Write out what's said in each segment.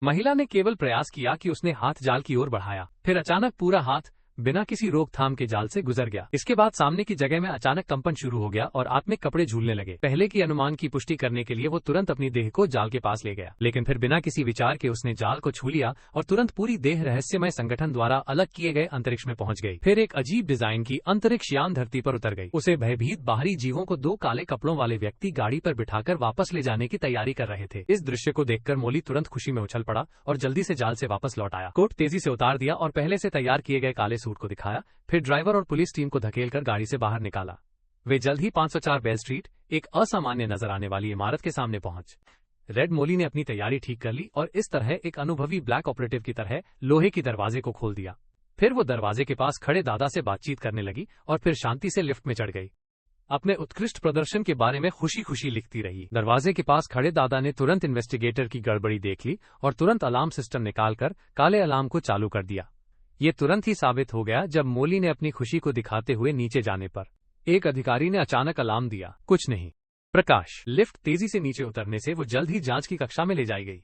महिला ने केवल प्रयास किया कि उसने हाथ जाल की ओर बढ़ाया, फिर अचानक पूरा हाथ बिना किसी रोकथाम के जाल से गुजर गया। इसके बाद सामने की जगह में अचानक कंपन शुरू हो गया और आत्मिक कपड़े झूलने लगे। पहले की अनुमान की पुष्टि करने के लिए वो तुरंत अपनी देह को जाल के पास ले गया, लेकिन फिर बिना किसी विचार के उसने जाल को छू लिया और तुरंत पूरी देह रहस्यमय संगठन द्वारा अलग किए गए अंतरिक्ष में पहुंच गई। फिर एक अजीब डिजाइन की अंतरिक्ष यान धरती पर उतर गई। उसे भयभीत बाहरी जीवों को दो काले कपड़ों वाले व्यक्ति गाड़ी पर बिठाकर वापस ले जाने की तैयारी कर रहे थे। इस दृश्य को देखकर मोली तुरंत खुशी में उछल पड़ा और जल्दी से जाल से वापस लौट आया। कोट तेजी से उतार दिया और पहले से तैयार किए गए काले सूट को दिखाया, फिर ड्राइवर और पुलिस टीम को धकेलकर गाड़ी से बाहर निकाला। वे जल्द ही 504 बेल स्ट्रीट, एक असामान्य नजर आने वाली इमारत के सामने पहुंच। रेड मोली ने अपनी तैयारी ठीक कर ली और इस तरह एक अनुभवी ब्लैक ऑपरेटिव की तरह लोहे की दरवाजे को खोल दिया। फिर वो दरवाजे के पास खड़े दादा से बातचीत करने लगी और फिर शांति से लिफ्ट में चढ़ गई। अपने उत्कृष्ट प्रदर्शन के बारे में खुशी खुशी लिखती रही। दरवाजे के पास खड़े दादा ने तुरंत इन्वेस्टिगेटर की गड़बड़ी देख ली और तुरंत अलार्म सिस्टम निकालकर काले अलार्म को चालू कर दिया। ये तुरंत ही साबित हो गया जब मोली ने अपनी खुशी को दिखाते हुए नीचे जाने पर एक अधिकारी ने अचानक अलार्म दिया, कुछ नहीं, प्रकाश। लिफ्ट तेजी से नीचे उतरने से वो जल्द ही जांच की कक्षा में ले जाई गई,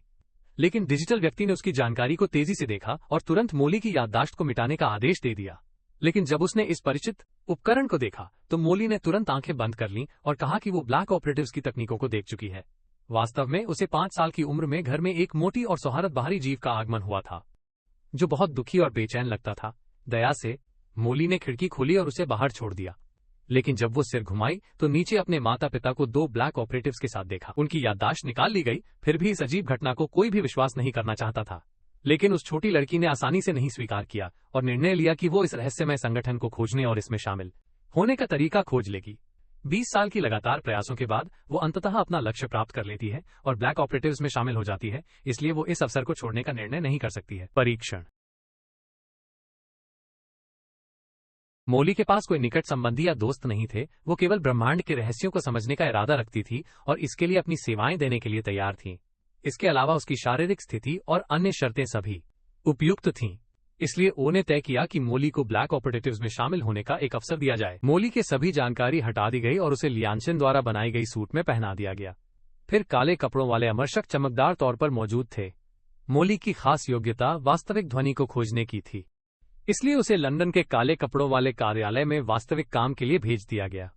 लेकिन डिजिटल व्यक्ति ने उसकी जानकारी को तेजी से देखा और तुरंत मोली की याददाश्त को मिटाने का आदेश दे दिया। लेकिन जब उसने इस परिचित उपकरण को देखा तो मोली ने तुरंत आंखें बंद कर लीं और कहा कि वो ब्लैक ऑपरेटिव्स की तकनीकों को देख चुकी है। वास्तव में उसे 5 साल की उम्र में घर में एक मोटी और सौहार्द बाहरी जीव का आगमन हुआ था जो बहुत दुखी और बेचैन लगता था। दया से मोली ने खिड़की खोली और उसे बाहर छोड़ दिया, लेकिन जब वो सिर घुमाई तो नीचे अपने माता पिता को 2 ब्लैक ऑपरेटिव्स के साथ देखा। उनकी याददाश्त निकाल ली गई, फिर भी इस अजीब घटना को कोई भी विश्वास नहीं करना चाहता था। लेकिन उस छोटी लड़की ने आसानी से नहीं स्वीकार किया और निर्णय लिया कि वो इस रहस्यमय संगठन को खोजने और इसमें शामिल होने का तरीका खोज लेगी। 20 साल की लगातार प्रयासों के बाद वो अंततः अपना लक्ष्य प्राप्त कर लेती है और ब्लैक ऑपरेटिव्स में शामिल हो जाती है, इसलिए वो इस अवसर को छोड़ने का निर्णय नहीं कर सकती है। परीक्षण। मोली के पास कोई निकट संबंधी या दोस्त नहीं थे। वो केवल ब्रह्मांड के रहस्यों को समझने का इरादा रखती थी और इसके लिए अपनी सेवाएं देने के लिए तैयार थी। इसके अलावा उसकी शारीरिक स्थिति और अन्य शर्तें सभी उपयुक्त थीं। इसलिए ओ ने तय किया कि मोली को ब्लैक ऑपरेटिव्स में शामिल होने का एक अवसर दिया जाए। मोली की सभी जानकारी हटा दी गई और उसे लियांशन द्वारा बनाई गई सूट में पहना दिया गया। फिर काले कपड़ों वाले अमरशक चमकदार तौर पर मौजूद थे। मोली की खास योग्यता वास्तविक ध्वनि को खोजने की थी, इसलिए उसे लंदन के काले कपड़ों वाले कार्यालय में वास्तविक काम के लिए भेज दिया गया।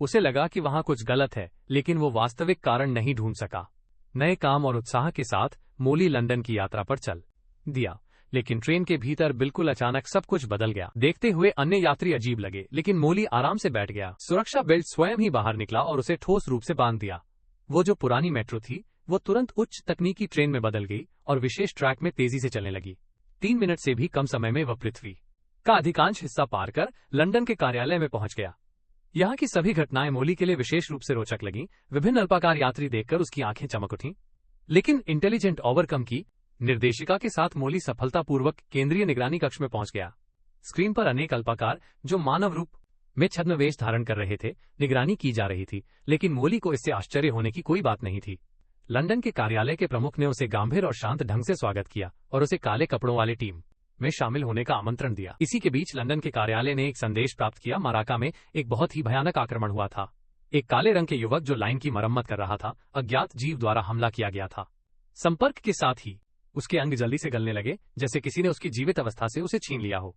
उसे लगा कि वहां कुछ गलत है, लेकिन वो वास्तविक कारण नहीं ढूंढ सका। नए काम और उत्साह के साथ मोली लंदन की यात्रा पर चल दिया, लेकिन ट्रेन के भीतर बिल्कुल अचानक सब कुछ बदल गया। देखते हुए अन्य यात्री अजीब लगे, लेकिन मोली आराम से बैठ गया। सुरक्षा बेल्ट स्वयं ही बाहर निकला और उसे ठोस रूप से बांध दिया। वो जो पुरानी मेट्रो थी वो तुरंत उच्च तकनीकी ट्रेन में बदल गई और विशेष ट्रैक में तेजी से चलने लगी। 3 मिनट से भी कम समय में वह पृथ्वी का अधिकांश हिस्सा पार कर लंदन के कार्यालय में पहुंच गया। यहाँ की सभी घटनाएं मोली के लिए विशेष रूप से रोचक लगीं। विभिन्न अल्पाकार यात्री देखकर उसकी आंखें चमक उठीं। लेकिन इंटेलिजेंट ओवरकम की निर्देशिका के साथ मोली सफलतापूर्वक केंद्रीय निगरानी कक्ष में पहुंच गया। स्क्रीन पर अनेक अल्पाकार जो मानव रूप में छद्मवेश धारण कर रहे थे निगरानी की जा रही थी, लेकिन मोली को इससे आश्चर्य होने की कोई बात नहीं थी। लंदन के कार्यालय के प्रमुख ने उसे गंभीर और शांत ढंग से स्वागत किया और उसे काले कपड़ों वाली टीम में शामिल होने का आमंत्रण दिया। इसी के बीच लंदन के कार्यालय ने एक संदेश प्राप्त किया। मराका में एक बहुत ही भयानक आक्रमण हुआ था। एक काले रंग के युवक जो लाइन की मरम्मत कर रहा था, अज्ञात जीव द्वारा हमला किया गया था। संपर्क के साथ ही उसके अंग जल्दी से गलने लगे, जैसे किसी ने उसकी जीवित अवस्था से उसे छीन लिया हो।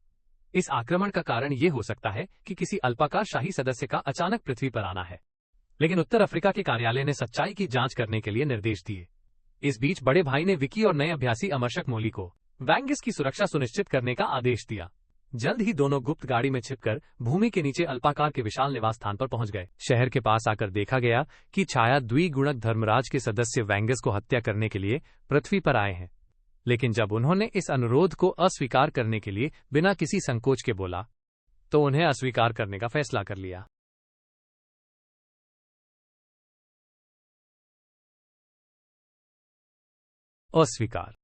इस आक्रमण का कारण ये हो सकता है कि किसी अल्पाकार शाही सदस्य का अचानक पृथ्वी पर आना है, लेकिन उत्तर अफ्रीका के कार्यालय ने सच्चाई की जांच करने के लिए निर्देश दिए। इस बीच बड़े भाई ने विकी और नए अभ्यासी अमरशक मोली को वैंगस की सुरक्षा सुनिश्चित करने का आदेश दिया। जल्द ही दोनों गुप्त गाड़ी में छिपकर भूमि के नीचे अल्पाकार के विशाल निवास स्थान पर पहुंच गए। शहर के पास आकर देखा गया कि छाया द्विगुणक धर्मराज के सदस्य वैंगस को हत्या करने के लिए पृथ्वी पर आए हैं, लेकिन जब उन्होंने इस अनुरोध को अस्वीकार करने के लिए बिना किसी संकोच के बोला तो उन्हें अस्वीकार करने का फैसला कर लिया। अस्वीकार।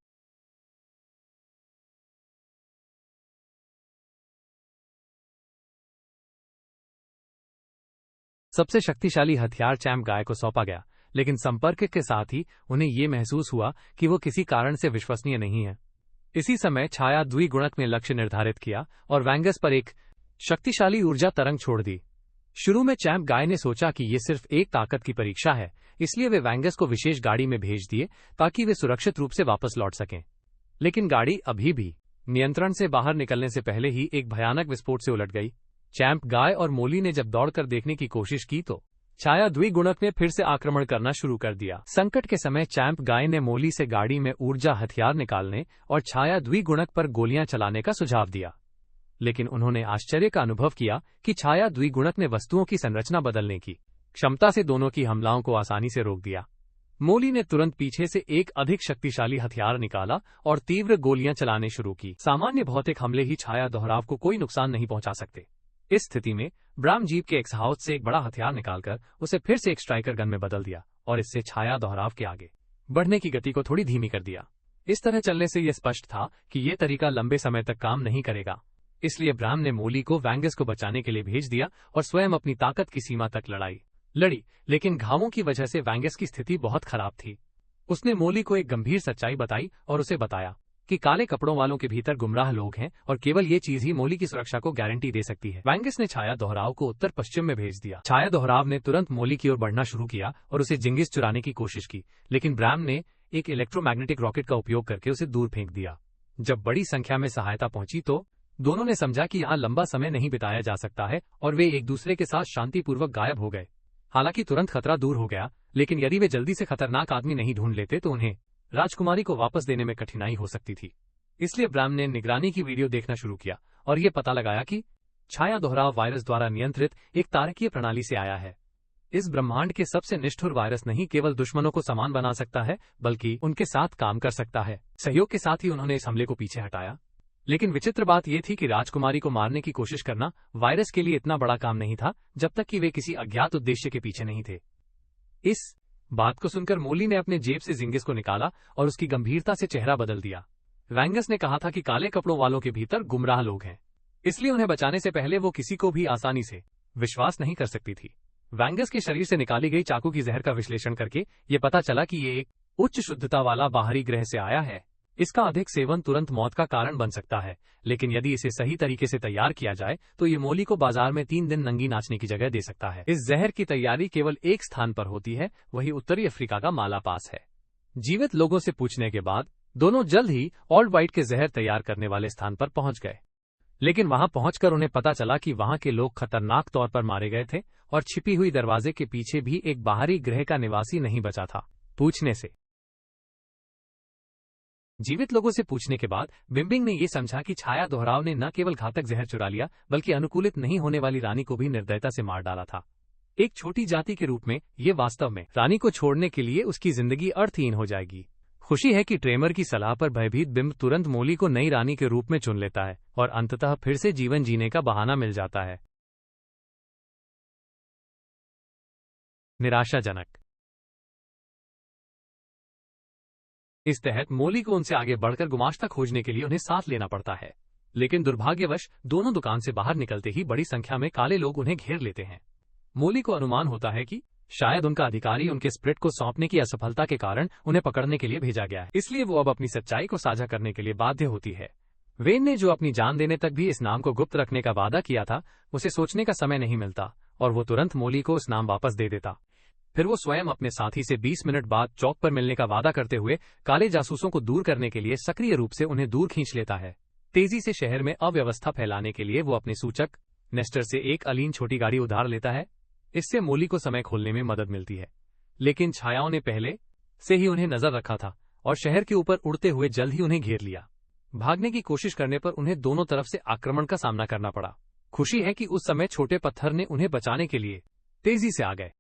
सबसे शक्तिशाली हथियार चैंप गाय को सौंपा गया, लेकिन संपर्क के साथ ही उन्हें यह महसूस हुआ कि वो किसी कारण से विश्वसनीय नहीं है। इसी समय छाया द्विगुणक ने लक्ष्य निर्धारित किया और वैंगस पर एक शक्तिशाली ऊर्जा तरंग छोड़ दी। शुरू में चैंप गाय ने सोचा कि ये सिर्फ एक ताकत की परीक्षा है इसलिए वे वैंगस को विशेष गाड़ी में भेज दिए ताकि वे सुरक्षित रूप से वापस लौट सकें। लेकिन गाड़ी अभी भी नियंत्रण से बाहर निकलने से पहले ही एक भयानक विस्फोट से उलट गई। चैंप गाय और मोली ने जब दौड़कर देखने की कोशिश की तो छाया द्विगुणक ने फिर से आक्रमण करना शुरू कर दिया। संकट के समय चैंप गाय ने मोली से गाड़ी में ऊर्जा हथियार निकालने और छाया द्विगुणक पर गोलियां चलाने का सुझाव दिया, लेकिन उन्होंने आश्चर्य का अनुभव किया कि छाया द्विगुणक ने वस्तुओं की संरचना बदलने की क्षमता से दोनों की हमलाओं को आसानी से रोक दिया। मोली ने तुरंत पीछे से एक अधिक शक्तिशाली हथियार निकाला और तीव्र गोलियां चलाने शुरू की। सामान्य भौतिक हमले ही छाया दोहराव को कोई नुकसान नहीं पहुंचा सकते। इस स्थिति में ब्राम जीप के एक्सहाउस से एक बड़ा हथियार निकालकर उसे फिर से एक स्ट्राइकर गन में बदल दिया और इससे छाया दोहराव के आगे बढ़ने की गति को थोड़ी धीमी कर दिया। इस तरह चलने से यह स्पष्ट था कि यह तरीका लंबे समय तक काम नहीं करेगा। इसलिए ब्राम ने मोली को वैंगस को बचाने के लिए भेज दिया और स्वयं अपनी ताकत की सीमा तक लड़ी, लेकिन घावों की वजह से वैंगस की स्थिति बहुत खराब थी। उसने मोली को एक गंभीर सच्चाई बताई और उसे बताया कि काले कपड़ों वालों के भीतर गुमराह लोग हैं और केवल ये चीज ही मोली की सुरक्षा को गारंटी दे सकती है। वैंगस ने छाया दोहराव को उत्तर पश्चिम में भेज दिया। छाया दोहराव ने तुरंत मोली की ओर बढ़ना शुरू किया और उसे जिंगिस चुराने की कोशिश की, लेकिन ब्राम ने एक इलेक्ट्रोमैग्नेटिक रॉकेट का उपयोग करके उसे दूर फेंक दिया। जब बड़ी संख्या में सहायता पहुंची तो दोनों ने समझा कि यहाँ लंबा समय नहीं बिताया जा सकता है और वे एक दूसरे के साथ शांतिपूर्वक गायब हो गए। हालांकि तुरंत खतरा दूर हो गया, लेकिन यदि वे जल्दी से खतरनाक आदमी नहीं ढूंढ लेते तो उन्हें राजकुमारी को वापस देने में कठिनाई हो सकती थी। इसलिए ब्राम ने निगरानी की वीडियो देखना शुरू किया और यह पता लगाया कि छाया दोहराव वायरस द्वारा नियंत्रित एक तारकीय प्रणाली से आया है। इस ब्रह्मांड के सबसे निष्ठुर वायरस नहीं केवल दुश्मनों को समान बना सकता है बल्कि उनके साथ काम कर सकता है। सहयोग के साथ ही उन्होंने इस हमले को पीछे हटाया। लेकिन विचित्र बात यह थी कि राजकुमारी को मारने की कोशिश करना वायरस के लिए इतना बड़ा काम नहीं था जब तक कि वे किसी अज्ञात उद्देश्य के पीछे नहीं थे। इस बात को सुनकर मोली ने अपने जेब से जिंगिस को निकाला और उसकी गंभीरता से चेहरा बदल दिया। वैंगस ने कहा था कि काले कपड़ों वालों के भीतर गुमराह लोग हैं, इसलिए उन्हें बचाने से पहले वो किसी को भी आसानी से विश्वास नहीं कर सकती थी। वैंगस के शरीर से निकाली गई चाकू की जहर का विश्लेषण करके ये पता चला कि ये एक उच्च शुद्धता वाला बाहरी ग्रह से आया है। इसका अधिक सेवन तुरंत मौत का कारण बन सकता है, लेकिन यदि इसे सही तरीके से तैयार किया जाए तो ये मोली को बाजार में 3 दिन नंगी नाचने की जगह दे सकता है। इस जहर की तैयारी केवल एक स्थान पर होती है, वही उत्तरी अफ्रीका का मालापास है। जीवित लोगों से पूछने के बाद दोनों जल्द ही ऑल्ड वाइट के जहर तैयार करने वाले स्थान पर पहुंच गए, लेकिन वहां पहुंचकर उन्हें पता चला कि वहां के लोग खतरनाक तौर पर मारे गए थे और छिपी हुई दरवाजे के पीछे भी एक बाहरी ग्रह का निवासी नहीं बचा था। पूछने से जीवित लोगों से पूछने के बाद बिम्बिंग ने यह समझा कि छाया दोहराव ने न केवल घातक जहर चुरा लिया बल्कि अनुकूलित नहीं होने वाली रानी को भी निर्दयता से मार डाला था। एक छोटी जाति के रूप में ये वास्तव में रानी को छोड़ने के लिए उसकी जिंदगी अर्थहीन हो जाएगी। खुशी है कि ट्रेमर की सलाह पर भयभीत बिम्ब तुरंत मोली को नई रानी के रूप में चुन लेता है और अंततः फिर से जीवन जीने का बहाना मिल जाता है। निराशाजनक। इस तहत मोली को उनसे आगे बढ़कर गुमाश्ता खोजने के लिए उन्हें साथ लेना पड़ता है, लेकिन दुर्भाग्यवश दोनों दुकान से बाहर निकलते ही बड़ी संख्या में काले लोग उन्हें घेर लेते हैं। मोली को अनुमान होता है कि शायद उनका अधिकारी उनके स्प्रिट को सौंपने की असफलता के कारण उन्हें पकड़ने के लिए भेजा गया है, इसलिए वो अब अपनी सच्चाई को साझा करने के लिए बाध्य होती है। वेन ने जो अपनी जान देने तक भी इस नाम को गुप्त रखने का वादा किया था, उसे सोचने का समय नहीं मिलता और वो तुरंत मोली को उस नाम वापस दे देता। फिर वो स्वयं अपने साथी से 20 मिनट बाद चौक पर मिलने का वादा करते हुए काले जासूसों को दूर करने के लिए सक्रिय रूप से उन्हें दूर खींच लेता है। तेजी से शहर में अव्यवस्था फैलाने के लिए वो अपने सूचक नेस्टर से एक अलीन छोटी गाड़ी उधार लेता है। इससे मोली को समय खोलने में मदद मिलती है, लेकिन छायाओं ने पहले से ही उन्हें नजर रखा था और शहर के ऊपर उड़ते हुए जल्द ही उन्हें घेर लिया। भागने की कोशिश करने पर उन्हें दोनों तरफ से आक्रमण का सामना करना पड़ा। खुशी है कि उस समय छोटे पत्थर ने उन्हें बचाने के लिए तेजी से आ गए।